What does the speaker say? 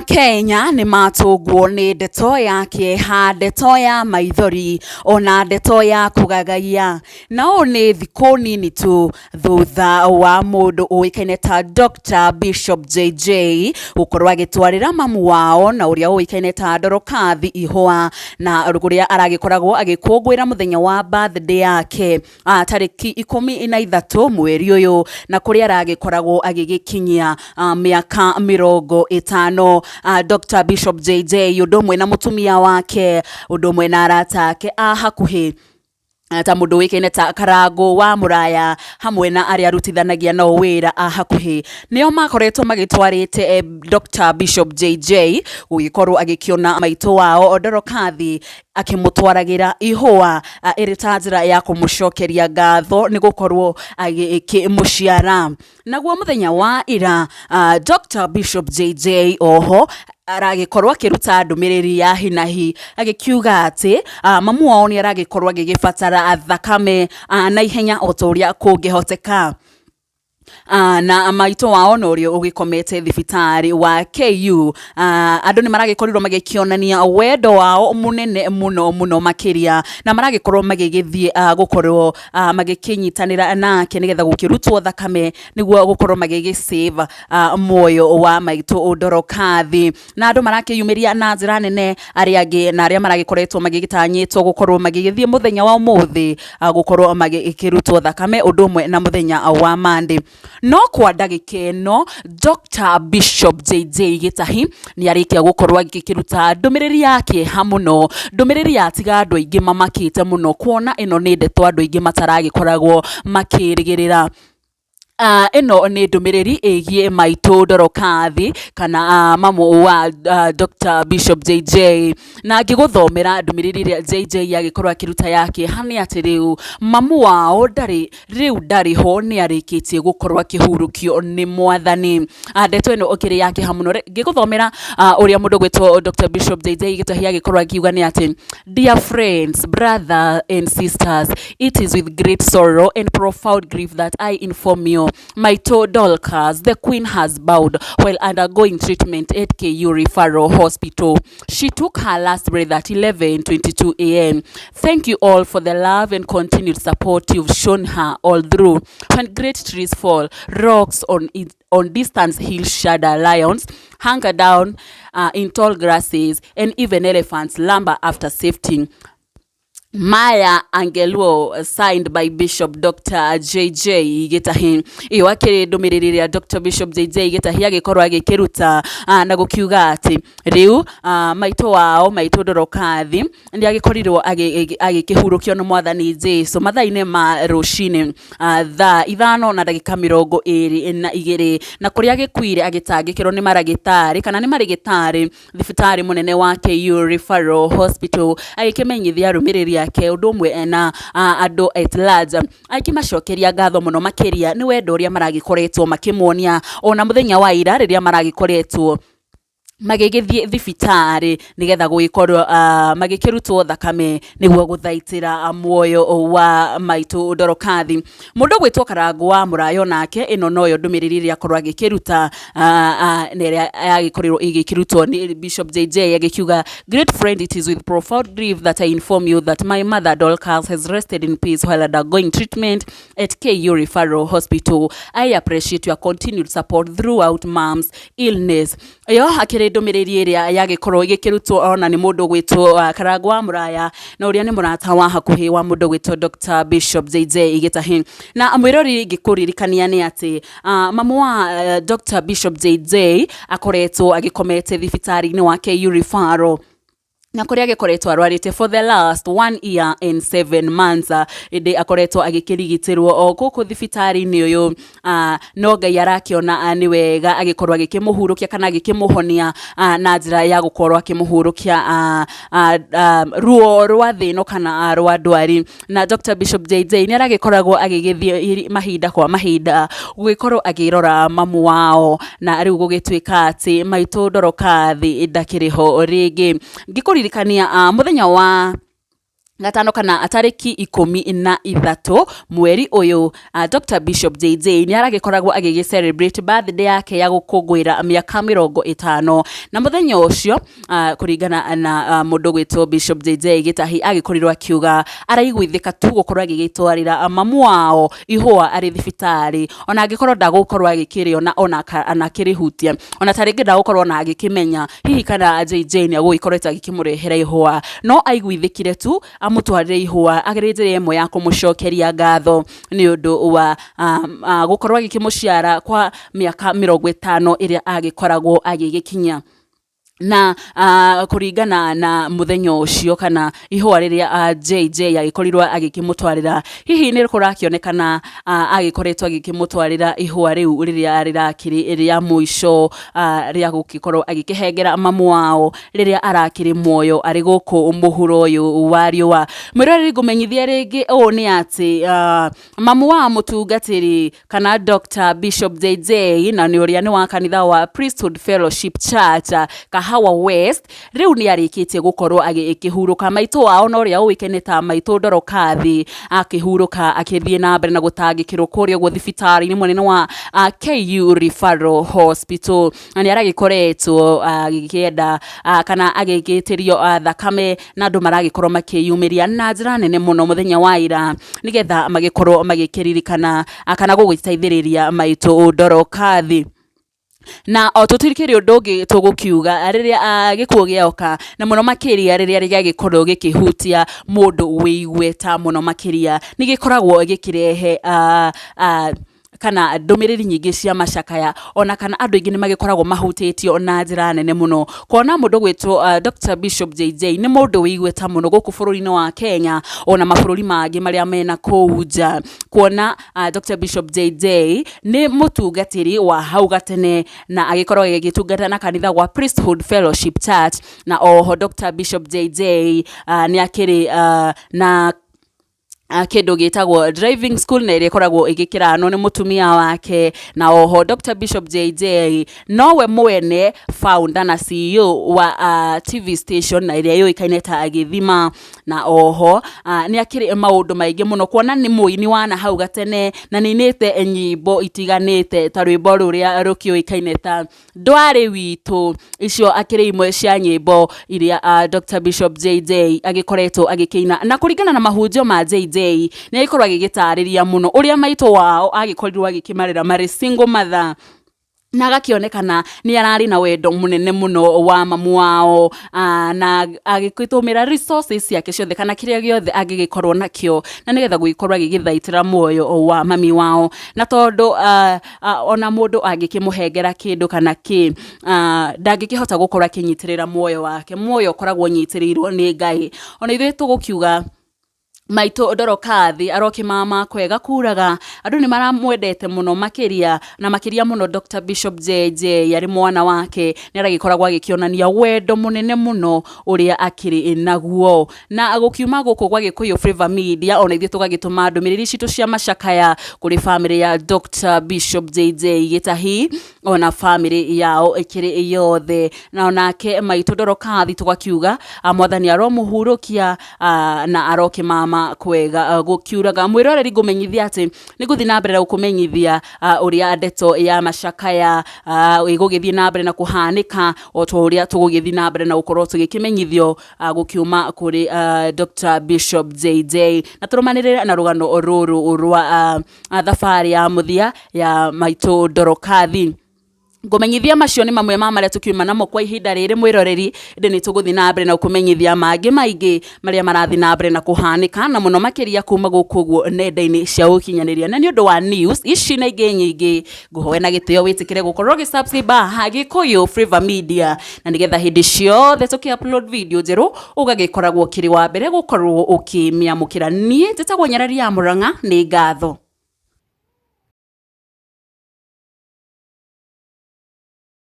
Kenya nĩ matũngwo nĩ ndeto ya kĩeha, ndeto ya maithori, ona ndeto ya kũgagaia. Na ũũ nĩ thikũ nini tu thutha wa mũndũ ũĩkaine ta Dr. Bishop JJ gũkorwo agĩtwarĩra mamu wao na ũrĩa ũĩkaine ta Ndorokathi ihũa, na ũrĩa aragĩkoragwo agĩkũngũĩra mũthenya wa birthday yake tarĩki 13 mweri ũyũ, na kũrĩa aragĩkoragwo agĩgĩkinyia mĩaka 50. Dr. Bishop JJ ũndũ ũmwe na mũtumia wake, ũndũ ũmwe na arata ake a hakuhĩ ta mũndũ wĩkaine ta Karangũ wa Mũraya hamwe na arĩa arutithanagia no wĩra a hakuhĩ, nĩo makoretwo magĩtwarĩte Dr. Bishop JJ gũgĩkorwo agĩkĩona maitũ wao Ndorokathi akĩmũtwaragĩra ihũa ĩrĩ ta njĩra ya kũmũcokeria ngatho nĩ gũkorwo agĩkĩmũciara. Naguo mũthenya wa ira Dr. Bishop JJ oho aragĩkorwo akĩruta ndũmĩrĩri ya hinahi agĩkiuga atĩ mamu wao nĩ aragĩkorwo agĩgĩbatara thakame na ihenya o ta ũrĩa kũngĩhoteka. Na maitũ wao no ũrĩa ũgĩkomete thibitarĩ wa KU, andũ nĩ maragĩkorirwo magĩkĩonania wendo wao mũnene mũno makĩria, na maragĩkorwo magĩgĩthiĩ gũkorwo magĩkĩnyitanĩra nake nĩgetha gũkĩrutwo thakame nĩguo gũkorwo magĩgĩsave muoyo wa maitũ Ndorokathi. Na andũ marakĩyumĩria na njĩra nene, arĩa angĩ na arĩa maragĩkoretwo magĩgĩtanyĩtwo gũkorwo magĩgĩthiĩ mũthenya wa ũmũthĩ gũkorwo magĩkĩrutwo thakame ũndũ ũmwe na mũthenya wa Monday. No kwa ndagĩka ĩno Dr. Bishop JJ Gĩtahi nĩ arĩkia gũkorwo agĩkĩruta ndũmĩrĩri yake mũno, ndũmĩrĩri yatiga andũ aingĩ mamakĩte mũno, kuona ĩno nĩ ndeto andũ aingĩ mataragĩkoragwo makĩrĩgĩrĩra. Ĩno nĩ ndũmĩrĩri ĩgiĩ maitũ Ndorokathi kana mamu wa Dr. Bishop JJ, na ngĩgũthomera ndũmĩrĩri ĩrĩa JJ agĩkorwo akĩruta yake nĩ atĩ rĩu mamu wao ndarĩ ho, nĩ arĩkĩtie gũkorwo akĩhurũkio nĩ Mwathani. Ndeto ĩno ũkĩrĩ yake mũno, ngĩgũthomera ũrĩa mũndũ gwĩtwo Dr. Bishop JJ Gĩtahi agĩkorwo akiuga nĩ atĩ: Dear friends, brothers and sisters, it is with great sorrow and profound grief that I inform you my Dorcas, the queen, has bowed while undergoing treatment at KU Referral Hospital. She took her last breath at 11:22 a.m. Thank you all for the love and continued support you've shown her all through. When great trees fall, rocks on distant hills shudder, lions hunker down in tall grasses, and even elephants lumber after safety. Maya Angeluo, signed by Bishop Dr. JJ Gĩtahi. Iyo akĩrĩ ndũmĩrĩri ĩrĩa Dr. Bishop JJ Gĩtahi agĩkorwo agĩkĩruta na gũkiuga atĩ rĩu maitũ wao, maitũ Ndorokathi, nĩ agĩkorirwo agĩkĩhurũkio nĩ Mwathani Jesũ mathaa-inĩ ma rũcinĩ thaa 5:22 na kũrĩa agĩkuire agĩtangĩkĩrwo nĩ maragĩtarĩ kana nĩ marigĩtarĩ thibitarĩ mũnene wa KU Referral Hospital, agĩkĩmenyithia arũmĩrĩri ke ũndũ ũmwe na andũ at large akĩmacokeria ngatho mũno makĩria nĩ wendo ũrĩa maragĩkoretwo makĩmuonia ona mũthenya wa ira rĩrĩa maragĩkoretwo magĩgĩthiĩ thibitarĩ nĩgetha gũgĩkorwo magĩkĩrutwo thakame nĩguo gũthaitĩra muoyo wa maitũ Ndorokathi. Mũndũ gwĩtwo Karangũ wa Mũraya nake ĩno noyo ndũmĩrĩri ĩrĩa akorwo agĩkĩruta na ĩrĩa agĩkorirwo igĩkĩrutwo nĩ Bishop JJ agĩkiuga: Great friend, it is with profound grief that I inform you that my mother Dorcas has rested in peace while undergoing treatment at KU Referral Hospital. I appreciate your continued support throughout mom's illness. Yo akĩrĩ ndũmĩrĩri ĩrĩa yagĩkorwo igĩkĩrutwo ona nĩ mũndũ gwĩtwo Karangũ wa Mũraya na ũrĩa nĩ mũrata wa hakuhĩ wa mũndũ gwĩtwo Dr. Bishop JJ Gĩtahi. Na mwĩrori ngĩkũririkania nĩ atĩ mamu wa Dr. Bishop JJ akoretwo agĩkomete thibitarĩ-inĩ wa KU Referral na kũrĩa agĩkoretwo arwarĩte for the last 1 year and 7 months. Ĩndĩ akoretwo agĩkĩrigitĩrwo o gũkũ thibitarĩ-inĩ ũyũ, no Ngai arakĩona nĩ wega agĩkorwo agĩkĩmũhurũkia kana agĩkĩmũhonia na njĩra ya gũkorwo akĩmũhurũkia ruo rwa thĩno kana rwa ndwari. Na Dr. Bishop JJ nĩ aragĩkoragwo agĩgĩthiĩ mahinda kwa mahinda gũgĩkorwo agĩrora mamu wao, na rĩu gũgĩtuĩka atĩ maitũ Ndorokathi ndakĩrĩ ho rĩngĩ. Ngĩkũririkania mũthenya wa gatano kana tariki 13 mweri uyu Dr. Bishop JJ ni aragikoragwo agigi celebrate birthday yake ya gukungwira miaka 50 na muthenya ucio kuringana na mundu gwitwo Bishop JJ Gitahi agikorirwo akiuga araiguithika tu gukorwo agigitwarira mamu wao ihua ari thibitari ona agikorwo ndagukorwo agikirio na ona anakirihutia ona taringi ndagukorwo na agikimenya hihi kana JJ ni aguikoreta agikimurehera ihua no aiguithikire tu amutwarire ihua agereje yemo ya kumucokeria ngatho ni undu wa gukorwo agikimuciara kwa miaka 50 iria agikoragwo agigikinya na kuringana na muthenya ucio kana ihua riria JJ agikorirwo agikimutwarira hihi ni kurakionekana agikoretwo agikimutwarira ihua riu riria rirakiri ria muico ria gukikorwo agikihengera mamu wao riria arakiri muoyo ari guku umuhuro uyu wa riua mwirori gumenyithia ringi o ni ati mamu wa mutungatiri kana Dr. Bishop JJ na ni uria ni wa kanitha wa Priesthood Fellowship Church Hawa West riu ni arikitie gukorwo agikihuruka maito wao no ria uikeneta maito ndorokathi akihuruka akithie na mbere na gutangikirwo kurio gwo thibitari ni munene wa KU Referral Hospital ni aragikoretwo agikienda kana agigitirio thakame na andu maragikorwo makiyumiria na njira nene muno muthenya wa ira nigetha magikorwo magikiririkana kana gugiteithiriria maito ndorokathi na tutirikiri undu tugukiuga riria gikuo gioka na muno makiria riria gigikorwo gikihutia mundu wiigweta muno makiria ni gikoragwo gikirehe kana ndumiriri nyingi cia macakaya ona kana andu ingi ni magikoragwo mahutitio na njira nene muno kona mundu gwitwo Dr. Bishop JJ ni mundu wiigweta muno guku bururi-ini wa Kenya ona mabururi mangi maria mena kuja kona Dr. Bishop JJ ni mutungatiri wa hau gatene na agikorwo agitungata na kanitha wa Priesthood Fellowship Church na oho Dr. Bishop JJ ni akiri na kindu gitagwo driving school na ire koragwo igikirano ni mutumia wake na oho Dr. Bishop JJ nowe mwene founder na CEO wa TV station na ire yoikaine ta agithima na oho ni akiri maundu maingi muno kuona ni muini wana hau gatene na ninite nyimbo itiganite ta rwimbo ruria rukioikaine ta ndwari witu icio akiri imwe cia nyimbo iria Dr. Bishop JJ agikoretwo agikina na kuringana na mahunjio ma JJ ni ikorwa gigitariria muno uria maito wao agikorirwo agikimarira mari single mother na gakionekana ni arari na wendo munene muno wa mamu wao na agikitumira resources yake ciothe kana kiria giothe agigikorwo nakio na nigetha guikorwa gigithaitira muoyo wa mami wao na tondu ona mundu agikimuhengera kindu kana ndangikihota gukorwa kinyitirira muoyo wake muoyo koragwo nyitirirwo ni Ngai ona ithuĩ tugukiuga maito ndorokathi aroki mama kwega kuraga andu ni maramwendete muno makiria na makiria muno Dr. Bishop JJ yari mwana wake ni aragikoragwo agikionania wendo munene muno uria akiri naguo na agukiuma guku gwa Gikuyu Flavor Media ona ithie tugagituma ndumiriri citu cia macakaya kuri family ya Dr. Bishop JJ Gitahi ona family yao ikiri yothe na onake maito ndorokathi tugakiuga mwathani aromuhurukia na aroki mama kwega gukiuraga mwiroreri gumenyithia ati ni guthi na mbere ukumenyithia uria ndeto ya macakaya igugithie na mbere na kuhanika o to uria tugugithi na mbere na ukorwo tugikimenyithio gukiuma kuri Dr. Bishop JJ na turumanirira na rugano ruru rwa thafari ya muthia ya maito ndorokathi Gumenyithia macio ni mamwe ma maria tukiuma namo kwa ihinda riri mwiroreri ni tuguthi na mbere na kumenyithia mangi maingi maria marathi na mbere na kuhanika na muno makiria kuma gukuguo nenda-ini cia ukinyaniria na ni undu wa news ici na ingi nyingi nguhoe na gitio witikire gukorwo gi subscribe Gikuyu Flavor Media na nigetha hindi ciothe tuki upload video njeru ugagikoragwo kiri wa mbere gukorwo ukimiamukira nie njitagwo Nyarari ya Murang'a ni ngatho.